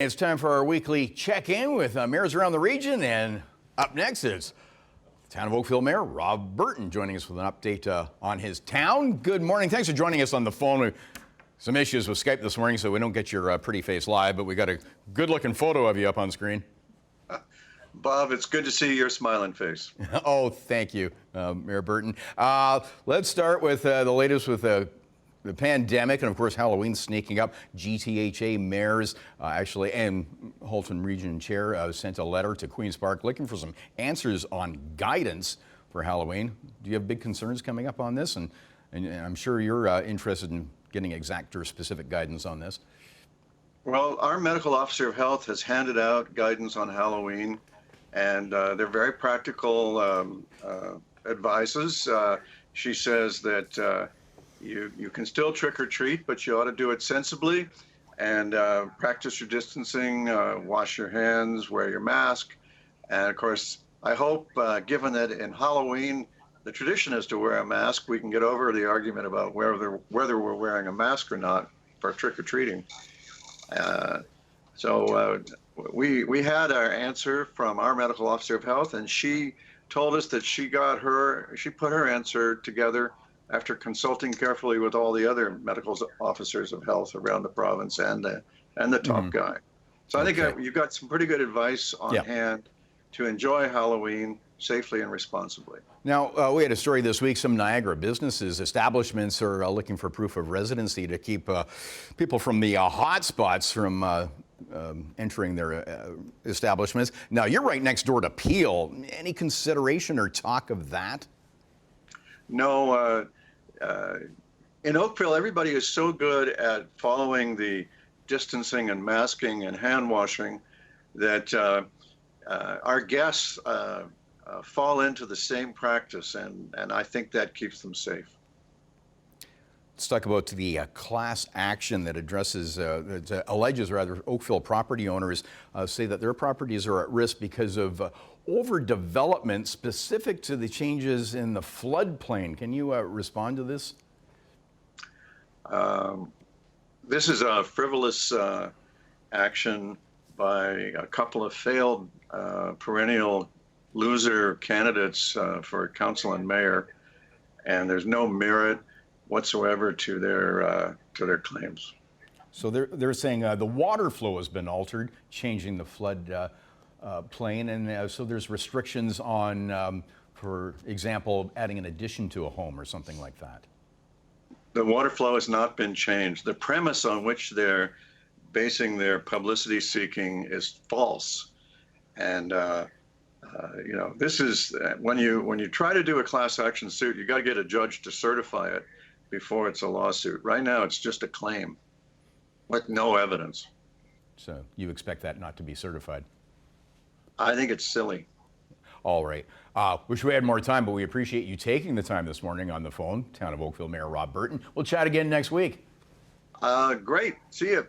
It's time for our weekly check-in with mayors around the region, and up next is Town of Oakville Mayor Rob Burton joining us with an update on his town. Good morning. Thanks for joining us on the phone. Some issues with Skype this morning, so we don't get your pretty face live, but we got a good-looking photo of you up on screen. Bob, it's good to see your smiling face. Oh, thank you, Mayor Burton. Let's start with the latest with the pandemic, and of course Halloween sneaking up. GTHA mayors actually, and Halton Region Chair sent a letter to Queen's Park looking for some answers on guidance for Halloween. Do you have big concerns coming up on this? And I'm sure you're interested in getting exact or specific guidance on this. Well, our medical officer of health has handed out guidance on Halloween, and they're very practical advices. She says that you can still trick or treat, but you ought to do it sensibly and practice your distancing, wash your hands, wear your mask. And of course, I hope, given that in Halloween, the tradition is to wear a mask, we can get over the argument about whether we're wearing a mask or not for trick-or-treating. So we had our answer from our medical officer of health, and she told us that she put her answer together after consulting carefully with all the other medical officers of health around the province and the top guy. So I think you've got some pretty good advice on hand to enjoy Halloween safely and responsibly. Now, we had a story this week. Some Niagara businesses, establishments are looking for proof of residency to keep people from the hot spots from entering their establishments. Now, you're right next door to Peel. Any consideration or talk of that? No. In Oakville, everybody is so good at following the distancing and masking and hand washing that our guests fall into the same practice, and I think that keeps them safe. Let's talk about the class action that addresses, that alleges rather, Oakville property owners say that their properties are at risk because of overdevelopment specific to the changes in the floodplain. Can you respond to this? This is a frivolous action by a couple of failed perennial loser candidates for council and mayor, and there's no merit whatsoever to their claims. So they're saying the water flow has been altered, changing the flood plain, and so there's restrictions on, for example, adding an addition to a home or something like that. The water flow has not been changed. The premise on which they're basing their publicity seeking is false, and this is when you try to do a class action suit, you got to get a judge to certify it before it's a lawsuit. Right now, it's just a claim with no evidence. So you expect that not to be certified? I think it's silly. All right. Wish we had more time, but we appreciate you taking the time this morning on the phone. Town of Oakville Mayor Rob Burton. We'll chat again next week. Great. See you.